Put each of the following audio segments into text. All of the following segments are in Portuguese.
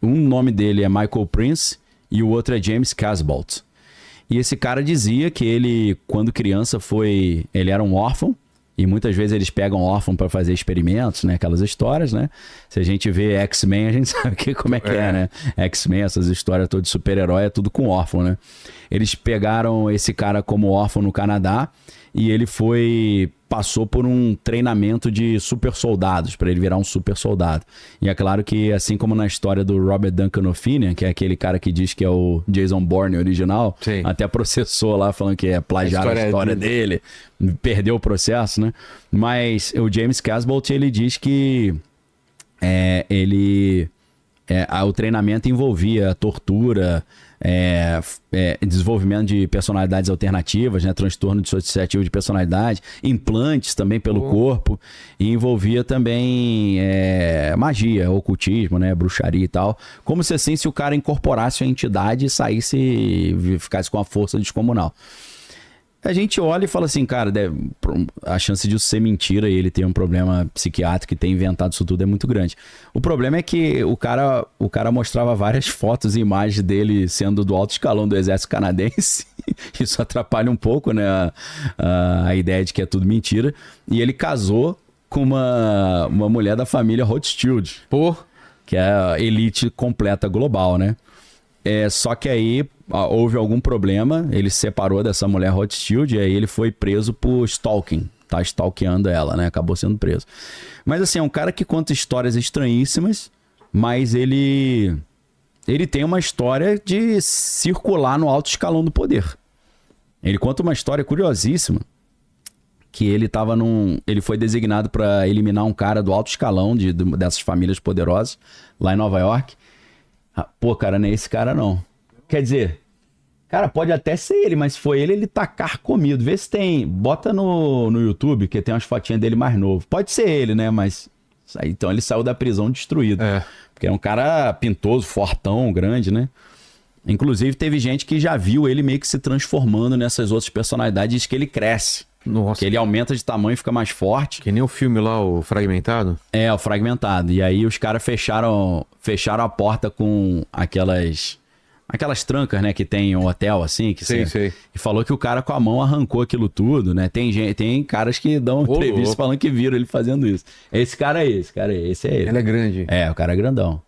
um nome dele é Michael Prince e o outro é James Casbolt. E esse cara dizia que ele, quando criança, ele era um órfão. E muitas vezes eles pegam órfão para fazer experimentos, né? Aquelas histórias, né? Se a gente vê X-Men, a gente sabe como é que é, né? X-Men, essas histórias todas de super-herói, é tudo com órfão, né? Eles pegaram esse cara como órfão no Canadá e ele passou por um treinamento de super soldados, para ele virar um super soldado. E é claro que, assim como na história do Robert Duncan O'Finian, que é aquele cara que diz que é o Jason Bourne original, sim, até processou lá falando que é plagiar a história dele, perdeu o processo, né? Mas o James Casbolt, ele diz que o treinamento envolvia tortura, desenvolvimento de personalidades alternativas, né? Transtorno dissociativo de personalidade, implantes também pelo corpo, e envolvia também magia, ocultismo, né? Bruxaria e tal, como se assim, se o cara incorporasse a entidade e saísse e ficasse com a força descomunal. A gente olha e fala assim, cara, a chance de isso ser mentira e ele ter um problema psiquiátrico e ter inventado isso tudo é muito grande. O problema é que o cara mostrava várias fotos e imagens dele sendo do alto escalão do exército canadense. Isso atrapalha um pouco, né, a ideia de que é tudo mentira. E ele casou com uma mulher da família Rothschild, que é a elite completa global, né? Só que aí houve algum problema, ele se separou dessa mulher Rothschild e aí ele foi preso por stalking, tá stalkeando ela, né? Acabou sendo preso. Mas assim, é um cara que conta histórias estranhíssimas, mas ele tem uma história de circular no alto escalão do poder. Ele conta uma história curiosíssima, que ele foi designado para eliminar um cara do alto escalão dessas famílias poderosas lá em Nova York. Pô, cara, não é esse cara não. Quer dizer, cara, pode até ser ele, mas se foi ele tá carcomido. Vê se tem, bota no YouTube, que tem umas fotinhas dele mais novo. Pode ser ele, né, mas... Então ele saiu da prisão destruído. Porque é um cara pintoso, fortão, grande, né? Inclusive teve gente que já viu ele meio que se transformando nessas outras personalidades, diz que ele cresce. Nossa. Que ele aumenta de tamanho e fica mais forte. Que nem o filme lá, o Fragmentado? O Fragmentado. E aí os caras fecharam a porta com aquelas trancas, né, que tem um hotel assim, que sei. E falou que o cara com a mão arrancou aquilo tudo, né? Tem caras que dão entrevista falando que viram ele fazendo isso. Esse é ele. Ele é grande. O cara é grandão.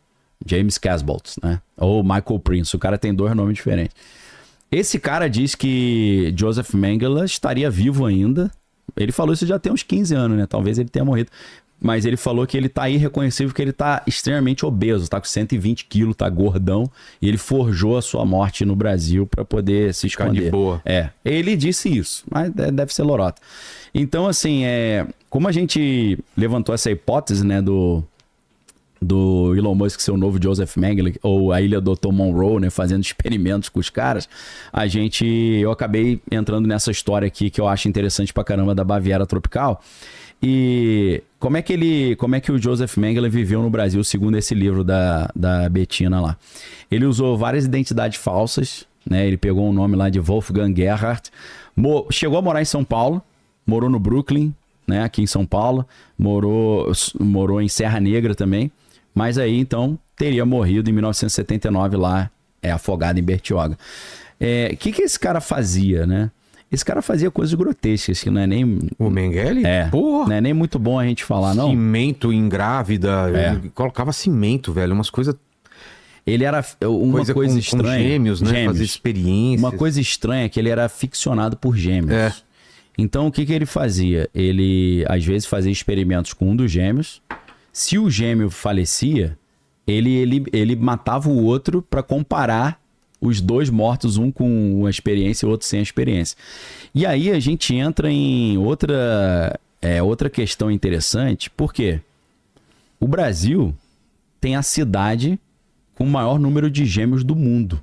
James Casbolt, né? Ou Michael Prince. O cara tem 2 nomes diferentes. Esse cara diz que Joseph Mengele estaria vivo ainda. Ele falou isso já tem uns 15 anos, né? Talvez ele tenha morrido. Mas ele falou que ele tá irreconhecível, que ele tá extremamente obeso, tá com 120 quilos, tá gordão. E ele forjou a sua morte no Brasil para poder se esconder. Ficar de boa. Ele disse isso, mas deve ser lorota. Então, assim, como a gente levantou essa hipótese, né, do Elon Musk ser o novo Joseph Mengele, ou a ilha do Dr. Monroe, né, fazendo experimentos com os caras, eu acabei entrando nessa história aqui que eu acho interessante pra caramba da Baviera Tropical. E como é que o Joseph Mengele viveu no Brasil, segundo esse livro da Bettina lá? Ele usou várias identidades falsas, né? Ele pegou um nome lá de Wolfgang Gerhardt, chegou a morar em São Paulo, morou no Brooklyn, né, aqui em São Paulo, morou em Serra Negra também, mas aí então teria morrido em 1979 lá, afogado em Bertioga. Que esse cara fazia, né? Esse cara fazia coisas grotescas, que não é nem... O Mengele? Porra! Não é nem muito bom a gente falar, não. Cimento em grávida, colocava cimento, velho, umas coisas... Ele era uma coisa estranha. Com gêmeos, né? Fazer experiências. Uma coisa estranha é que ele era ficcionado por gêmeos. Então, o que ele fazia? Ele, às vezes, fazia experimentos com um dos gêmeos. Se o gêmeo falecia, ele matava o outro para comparar os dois mortos, um com a experiência e o outro sem a experiência. E aí a gente entra em outra questão interessante, porque o Brasil tem a cidade com o maior número de gêmeos do mundo.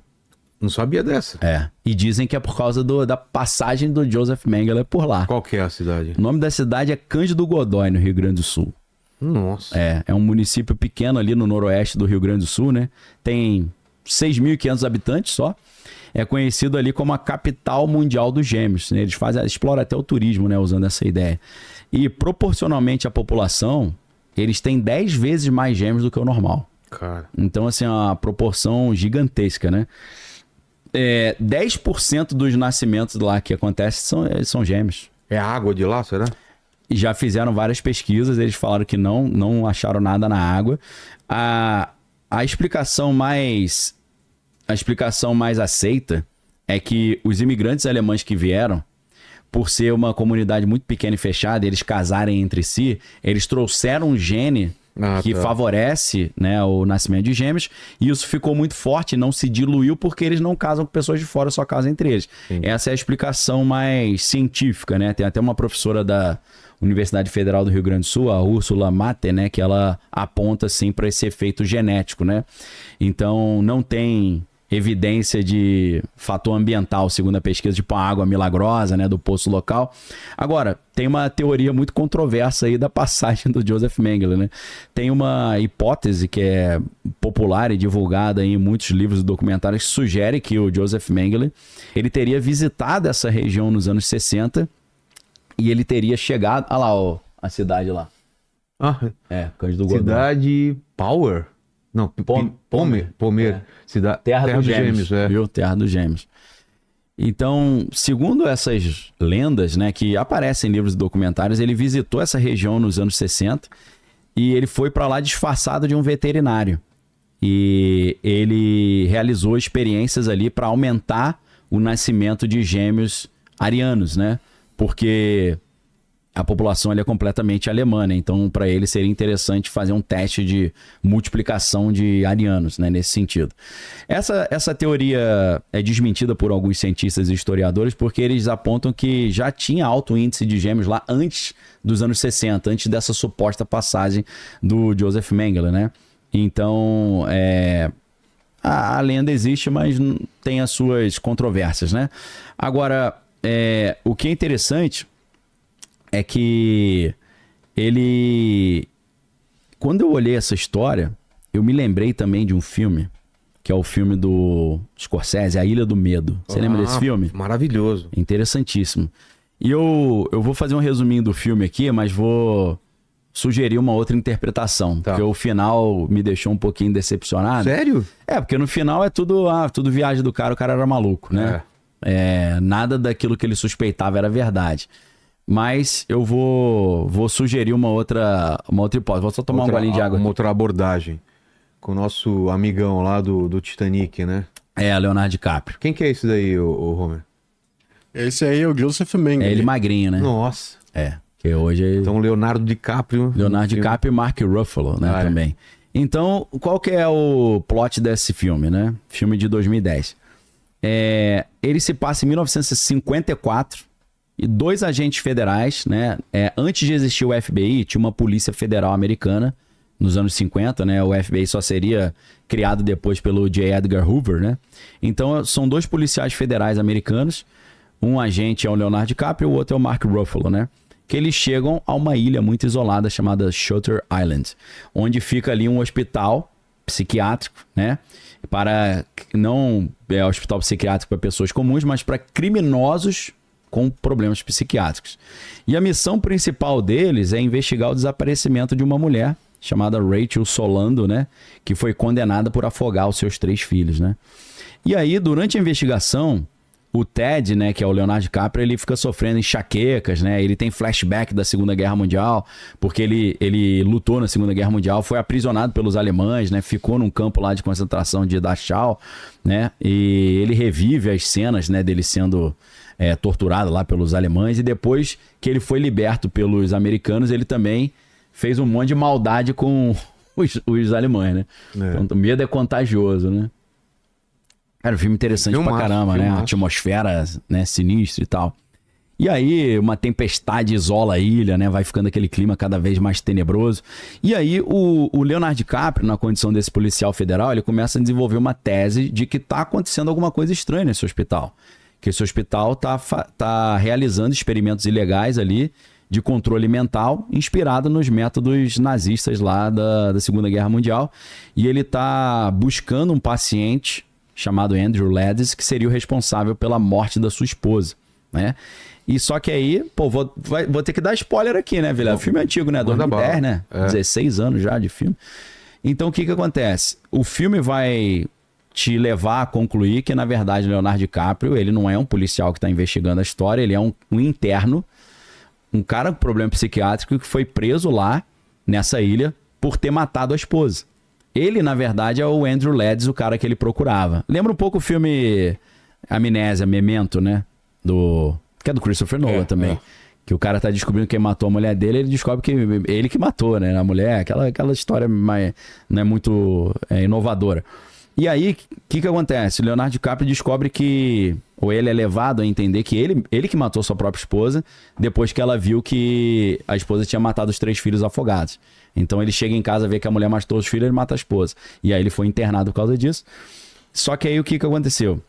Não sabia dessa. E dizem que é por causa da passagem do Joseph Mengele por lá. Qual que é a cidade? O nome da cidade é Cândido Godói, no Rio Grande do Sul. Nossa. É um município pequeno ali no noroeste do Rio Grande do Sul, né? Tem 6.500 habitantes só. É conhecido ali como a capital mundial dos gêmeos, né? Eles exploram até o turismo, né? Usando essa ideia. E proporcionalmente à população, eles têm 10 vezes mais gêmeos do que o normal. cara. Então, assim, é uma proporção gigantesca, né? 10% dos nascimentos lá que acontecem são gêmeos. É água de lá, será? E já fizeram várias pesquisas, eles falaram que não acharam nada na água. A explicação mais aceita é que os imigrantes alemães que vieram, por ser uma comunidade muito pequena e fechada, eles casarem entre si, eles trouxeram um gene que favorece, né, o nascimento de gêmeos, e isso ficou muito forte, não se diluiu porque eles não casam com pessoas de fora, só casam entre eles. Sim. Essa é a explicação mais científica, né? Tem até uma professora da Universidade Federal do Rio Grande do Sul, a Úrsula Matter, né, que ela aponta assim para esse efeito genético, né? Então não tem evidência de fator ambiental, segundo a pesquisa, tipo a água milagrosa, né, do poço local. Agora, tem uma teoria muito controversa aí da passagem do Joseph Mengele, né? Tem uma hipótese que é popular e divulgada em muitos livros e documentários que sugere que o Joseph Mengele, ele teria visitado essa região nos anos 60 e ele teria chegado... Olha lá, a cidade lá. Cândido Godói. Cidade Power? Não, Pomer. Terra dos Gêmeos, viu? Terra dos Gêmeos. Então, segundo essas lendas, né, que aparecem em livros e documentários, ele visitou essa região nos anos 60 e ele foi para lá disfarçado de um veterinário. E ele realizou experiências ali para aumentar o nascimento de gêmeos arianos, né? Porque a população ali é completamente alemã, né? Então, para ele seria interessante fazer um teste de multiplicação de arianos, né? Nesse sentido. Essa teoria é desmentida por alguns cientistas e historiadores porque eles apontam que já tinha alto índice de gêmeos lá antes dos anos 60, antes dessa suposta passagem do Joseph Mengele, né? Então, a lenda existe, mas tem as suas controvérsias, né? Agora, o que é interessante é que ele... Quando eu olhei essa história, eu me lembrei também de um filme, que é o filme do Scorsese, A Ilha do Medo. Você lembra desse filme? Maravilhoso. Interessantíssimo. E eu vou fazer um resuminho do filme aqui, mas vou sugerir uma outra interpretação. Tá. Porque o final me deixou um pouquinho decepcionado. Sério? Porque no final é tudo viagem do cara, o cara era maluco, né? Nada daquilo que ele suspeitava era verdade. Mas eu vou sugerir uma outra hipótese. Vou só tomar um golinho de água. Uma outra abordagem. Com o nosso amigão lá do Titanic, né? Leonardo DiCaprio. Quem que é esse daí, o Homer? Esse aí é o Joseph Mengele. É ele magrinho, né? Nossa. Que hoje... Então, Leonardo DiCaprio e Mark Ruffalo, né? Também. Então, qual que é o plot desse filme, né? Filme de 2010. Ele se passa em 1954... E 2 agentes federais, né? Antes de existir o FBI, tinha uma polícia federal americana, nos anos 50, né? O FBI só seria criado depois pelo J. Edgar Hoover, né? Então, são 2 policiais federais americanos. Um agente é o Leonardo DiCaprio, o outro é o Mark Ruffalo, né? Que eles chegam a uma ilha muito isolada chamada Shutter Island, onde fica ali um hospital psiquiátrico, né? Não é hospital psiquiátrico para pessoas comuns, mas para criminosos com problemas psiquiátricos. E a missão principal deles é investigar o desaparecimento de uma mulher chamada Rachel Solando, né? Que foi condenada por afogar os seus 3 filhos, né? E aí, durante a investigação, o Ted, né, que é o Leonardo DiCaprio, ele fica sofrendo enxaquecas, né? Ele tem flashback da Segunda Guerra Mundial, porque ele lutou na Segunda Guerra Mundial, foi aprisionado pelos alemães, né? Ficou num campo lá de concentração de Dachau, né? E ele revive as cenas, né, dele sendo torturado lá pelos alemães, e depois que ele foi liberto pelos americanos, ele também fez um monte de maldade com os alemães, né? Então, o medo é contagioso, né? Cara, um filme interessante pra caramba, né? A atmosfera, né, sinistra e tal. E aí, uma tempestade isola a ilha, né? Vai ficando aquele clima cada vez mais tenebroso. E aí, o Leonardo DiCaprio, na condição desse policial federal, ele começa a desenvolver uma tese de que tá acontecendo alguma coisa estranha nesse hospital. Que esse hospital tá realizando experimentos ilegais ali de controle mental, inspirado nos métodos nazistas lá da Segunda Guerra Mundial. E ele tá buscando um paciente chamado Andrew Ladis, que seria o responsável pela morte da sua esposa, né? E só que aí, vou ter que dar spoiler aqui, né, Vilela? O filme é antigo, né? 2010, né? 16 anos já de filme. Então o que acontece? O filme vai te levar a concluir que, na verdade, Leonardo DiCaprio, ele não é um policial que está investigando a história, ele é um interno, um cara com problema psiquiátrico que foi preso lá, nessa ilha, por ter matado a esposa. Ele, na verdade, é o Andrew Ladd, o cara que ele procurava. Lembra um pouco o filme Amnésia, Memento, né? Que é do Christopher Nolan também. Que o cara tá descobrindo quem matou a mulher dele, ele descobre que ele que matou, né? A mulher, aquela história mais, não é muito inovadora. E aí, o que acontece? O Leonardo DiCaprio descobre que... Ou ele é levado a entender que ele que matou sua própria esposa, depois que ela viu que a esposa tinha matado os 3 filhos afogados. Então ele chega em casa, vê que a mulher matou os filhos, ele mata a esposa. E aí ele foi internado por causa disso. Só que aí o que aconteceu?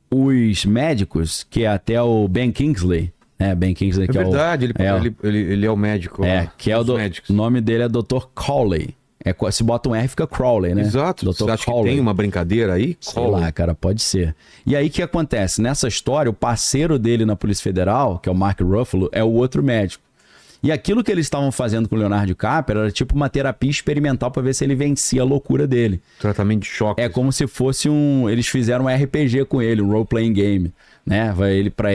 Os médicos, que é até o Ben Kingsley... Ben Kingsley, que verdade, ele é o médico. Que é o nome dele é Dr. Cawley. Se bota um R, fica Crowley, né? Exato. Dr. Você acha Cawley. que tem uma brincadeira aí? Sei lá, cara, pode ser. E aí, o que acontece? Nessa história, o parceiro dele na Polícia Federal, que é o Mark Ruffalo, é o outro médico. E aquilo que eles estavam fazendo com o Leonardo DiCaprio era tipo uma terapia experimental para ver se ele vencia a loucura dele. Tratamento de choque. É como se fosse eles fizeram um RPG com ele, um role-playing game, né? Para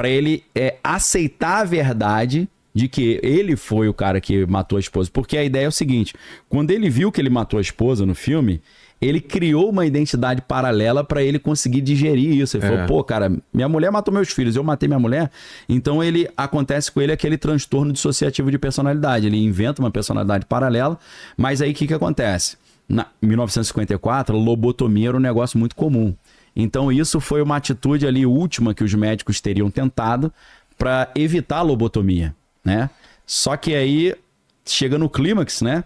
ele aceitar a verdade de que ele foi o cara que matou a esposa. Porque a ideia é o seguinte, quando ele viu que ele matou a esposa no filme, ele criou uma identidade paralela para ele conseguir digerir isso. Ele falou, pô, cara, minha mulher matou meus filhos, eu matei minha mulher. Então acontece com ele aquele transtorno dissociativo de personalidade. Ele inventa uma personalidade paralela, mas aí o que acontece? Em 1954, a lobotomia era um negócio muito comum. Então isso foi uma atitude ali última que os médicos teriam tentado para evitar a lobotomia, né? Só que aí chega no clímax, né?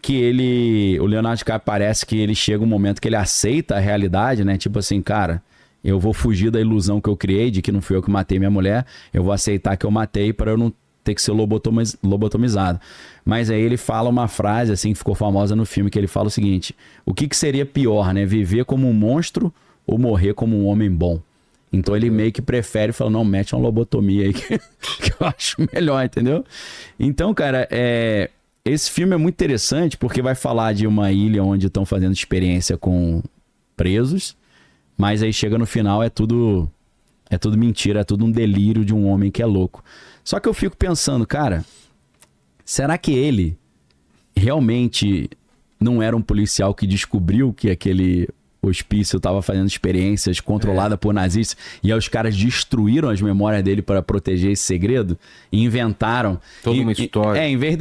Que o Leonardo DiCaprio parece que ele chega um momento que ele aceita a realidade, né? Tipo assim, cara, eu vou fugir da ilusão que eu criei de que não fui eu que matei minha mulher, eu vou aceitar que eu matei para eu não ter que ser lobotomizado. Mas aí ele fala uma frase assim que ficou famosa no filme, que ele fala o seguinte: o que seria pior, né? Viver como um monstro ou morrer como um homem bom? Então ele meio que prefere falar, não, mete uma lobotomia aí que eu acho melhor, entendeu? Então, cara, esse filme é muito interessante porque vai falar de uma ilha onde estão fazendo experiência com presos, mas aí chega no final é tudo mentira, é tudo um delírio de um homem que é louco. Só que eu fico pensando, cara, será que ele realmente não era um policial que descobriu que aquele hospício estava fazendo experiências controladas por nazistas e aí os caras destruíram as memórias dele para proteger esse segredo e inventaram toda uma história. Em vez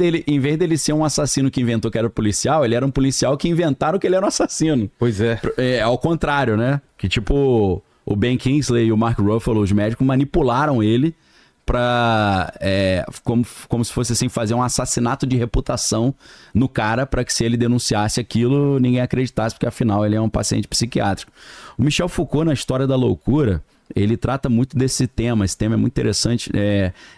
dele ser um assassino que inventou que era policial, ele era um policial que inventaram que ele era um assassino. Pois é. Ao contrário, né? Que tipo, o Ben Kingsley e o Mark Ruffalo, os médicos, manipularam ele para como se fosse assim, fazer um assassinato de reputação no cara, para que se ele denunciasse aquilo, ninguém acreditasse, porque afinal ele é um paciente psiquiátrico. O Michel Foucault, na História da Loucura, ele trata muito desse tema. Esse tema é muito interessante,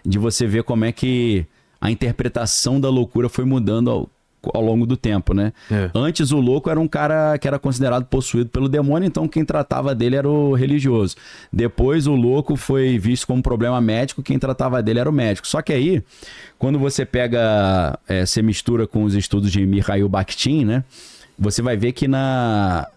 de você ver como é que a interpretação da loucura foi mudando ao longo do tempo, né? Antes o louco era um cara que era considerado possuído pelo demônio, então quem tratava dele era o religioso. Depois o louco foi visto como problema médico, quem tratava dele era o médico. Só que aí, quando você pega, você mistura com os estudos de Mikhail Bakhtin, né? Você vai ver que na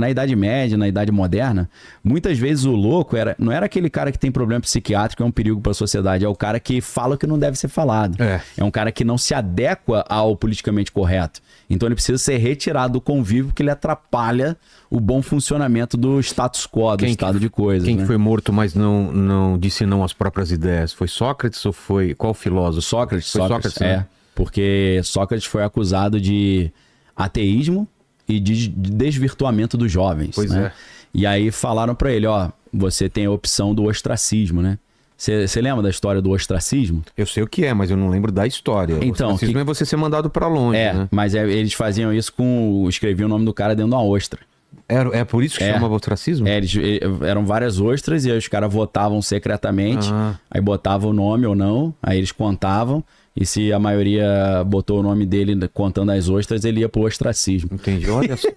Idade Média, na Idade Moderna, muitas vezes o louco não era aquele cara que tem problema psiquiátrico, é um perigo para a sociedade, é o cara que fala o que não deve ser falado. É um cara que não se adequa ao politicamente correto. Então ele precisa ser retirado do convívio, porque ele atrapalha o bom funcionamento do status quo, do estado de coisas. Quem foi morto, mas não disse não às próprias ideias? Foi Sócrates ou foi... Qual filósofo? Sócrates. Foi Sócrates, né? Porque Sócrates foi acusado de ateísmo e de desvirtuamento dos jovens. Pois né? E aí falaram pra ele, você tem a opção do ostracismo, né? Você lembra da história do ostracismo? Eu sei o que é, mas eu não lembro da história. Então, o ostracismo é você ser mandado pra longe, né? Mas eles faziam isso escreviam o nome do cara dentro de uma ostra. É por isso que chamava ostracismo? Eram várias ostras e aí os caras votavam secretamente, aí botavam o nome ou não, aí eles contavam. E se a maioria botou o nome dele contando as ostras, ele ia pro ostracismo. Entendi, olha só.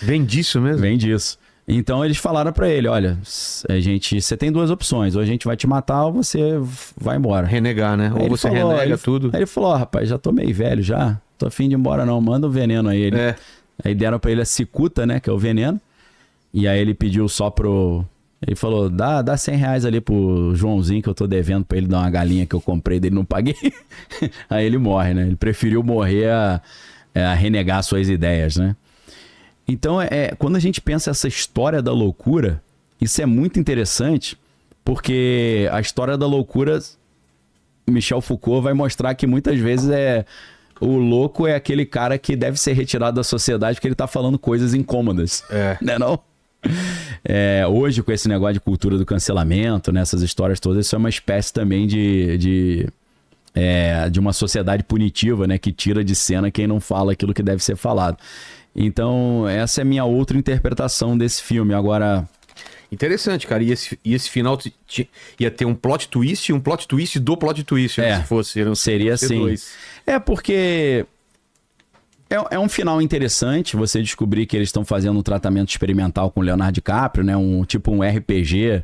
Vem disso mesmo? Vem disso. Então eles falaram pra ele, olha, você tem 2 opções, ou a gente vai te matar ou você vai embora. Renegar, né? Aí Ou ele você falou, renega tudo. Aí ele falou, rapaz, já tô meio velho já, tô afim de ir embora não, manda o veneno aí. Aí deram pra ele a cicuta, né, que é o veneno, e aí ele pediu só ele falou, dá R$100 ali pro Joãozinho que eu tô devendo pra ele dar uma galinha que eu comprei dele, não paguei. Aí ele morre, né, ele preferiu morrer a renegar suas ideias, né. Então, quando a gente pensa essa história da loucura, isso é muito interessante, porque a história da loucura, Michel Foucault vai mostrar que muitas vezes o louco é aquele cara que deve ser retirado da sociedade porque ele tá falando coisas incômodas. Né, não? Hoje, com esse negócio de cultura do cancelamento, nessas histórias todas, isso é uma espécie também de uma sociedade punitiva, né, que tira de cena quem não fala aquilo que deve ser falado. Então, essa é a minha outra interpretação desse filme. Agora... Interessante, cara. E esse final ia ter um plot twist do plot twist, né, se fosse. Seria assim. 2. Porque é um final interessante você descobrir que eles estão fazendo um tratamento experimental com o Leonardo DiCaprio, né? Um RPG.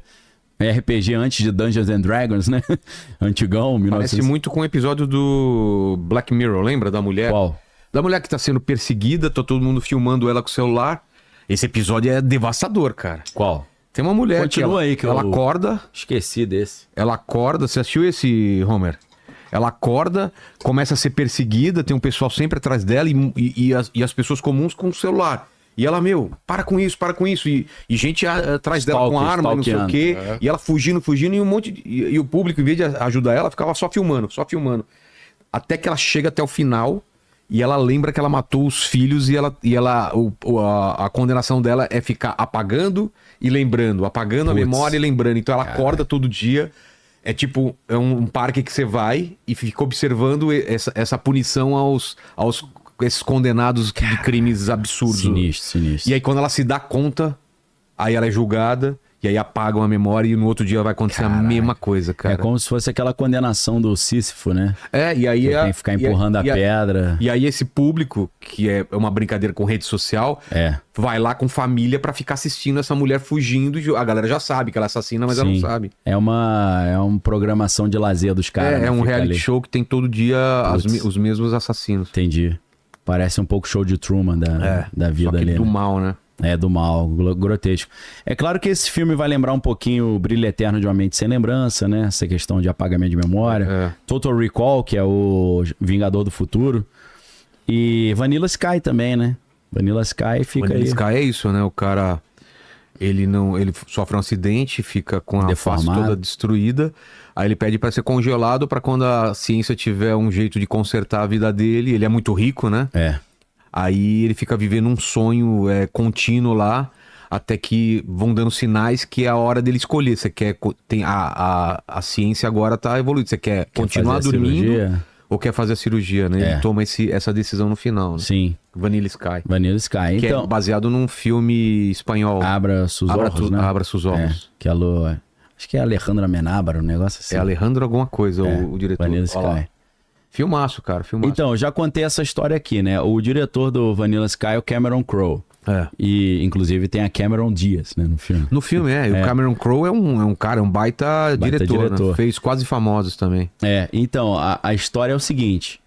RPG antes de Dungeons and Dragons, né? Antigão, 1900... Parece muito com o episódio do Black Mirror, lembra? Da mulher? Qual? Da mulher que tá sendo perseguida, tá todo mundo filmando ela com o celular. Esse episódio é devastador, cara. Qual? Tem uma mulher Continua aí que ela acorda... Esqueci desse. Ela acorda... Você assistiu esse, Homer? Ela acorda, começa a ser perseguida, tem um pessoal sempre atrás dela e as pessoas comuns com o celular. E ela, para com isso. E gente atrás dela com arma, não sei o quê. E ela fugindo, e o público, em vez de ajudar ela, ficava só filmando. Até que ela chega até o final e ela lembra que ela matou os filhos a condenação dela é ficar apagando e lembrando, apagando a memória e lembrando. Então ela acorda todo dia. É um parque que você vai e fica observando essa punição aos esses condenados de crimes absurdos. Sinistro. E aí quando ela se dá conta, aí ela é julgada, e aí apagam a memória e no outro dia vai acontecer a mesma coisa, cara. É como se fosse aquela condenação do Sísifo, né? E aí... Tem que ficar empurrando a pedra. E aí esse público, que é uma brincadeira com rede social, vai lá com família pra ficar assistindo essa mulher fugindo. A galera já sabe que ela é assassina, mas ela não sabe. É uma programação de lazer dos caras. É um reality show que tem todo dia os mesmos assassinos. Entendi. Parece um pouco show de Truman da vida ali. Do mal, né? Do mal, grotesco. É claro que esse filme vai lembrar um pouquinho o Brilho Eterno de uma Mente Sem Lembrança, né? Essa questão de apagamento de memória. Total Recall, que é o Vingador do Futuro. E Vanilla Sky também, né? Vanilla Sky fica Vanilla aí. Sky é isso, né? O cara, ele sofre um acidente, fica com a face toda destruída. Aí ele pede pra ser congelado pra quando a ciência tiver um jeito de consertar a vida dele. Ele é muito rico, né? Aí ele fica vivendo um sonho contínuo lá, até que vão dando sinais que é a hora dele escolher. Você quer... A ciência agora tá evoluindo. Você quer continuar dormindo ou quer fazer a cirurgia, né? Ele toma essa decisão no final, né? Sim. Vanilla Sky. Que é baseado num filme espanhol. Abra sus Ojos, né? Abra sus Ojos. Que é acho que é Alejandra Amenábar, um negócio assim. É Alejandro alguma coisa, o diretor. Vanilla Sky. Filmaço, cara, filmaço. Então, já contei essa história aqui, né? O diretor do Vanilla Sky é o Cameron Crowe. E, inclusive, tem a Cameron Diaz, né, no filme. No filme, E o Cameron Crowe é um cara, um baita diretor. Né? Fez Quase Famosos também. Então, a história é o seguinte.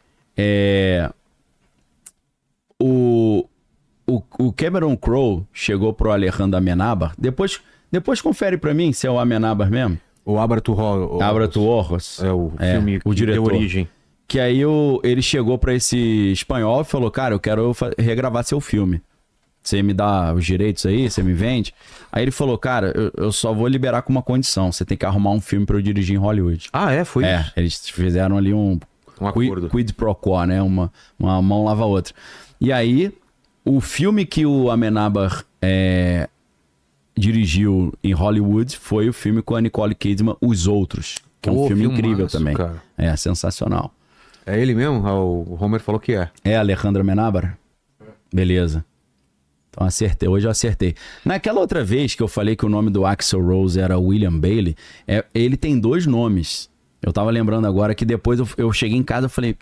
O Cameron Crowe chegou pro Alejandro Amenábar. Depois confere pra mim se é o Amenábar mesmo. O Abra tu Ojos. É o filme o diretor. Deu origem. Que aí ele chegou pra esse espanhol e falou, cara, eu quero regravar seu filme. Você me dá os direitos aí, você me vende? Aí ele falou, cara, eu só vou liberar com uma condição. Você tem que arrumar um filme pra eu dirigir em Hollywood. Foi isso? Eles fizeram ali um acordo. Quid pro quo, né? Uma mão lava a outra. E aí, o filme que o Amenábar dirigiu em Hollywood foi o filme com a Nicole Kidman, Os Outros. Que é um filme incrível também. Cara. Sensacional. É ele mesmo? O Homer falou que é. É Alejandro Amenábar? Beleza. Então acertei, hoje eu acertei. Naquela outra vez que eu falei que o nome do Axl Rose era William Bailey, ele tem 2 nomes. Eu tava lembrando agora que depois eu cheguei em casa e falei,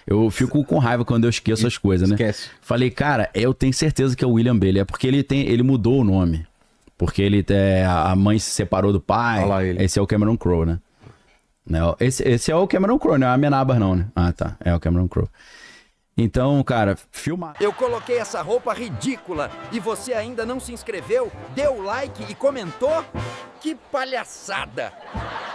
eu fico com raiva quando eu esqueço as coisas, né? Esquece. Falei, cara, eu tenho certeza que é o William Bailey. É porque ele mudou o nome. Porque a mãe se separou do pai. Olha lá ele. Esse é o Cameron Crowe, né? Esse é o Cameron Crowe, não é a Amenábar não, né? Ah, tá. É o Cameron Crowe. Então, cara, filma. Eu coloquei essa roupa ridícula e você ainda não se inscreveu, deu like e comentou? Que palhaçada!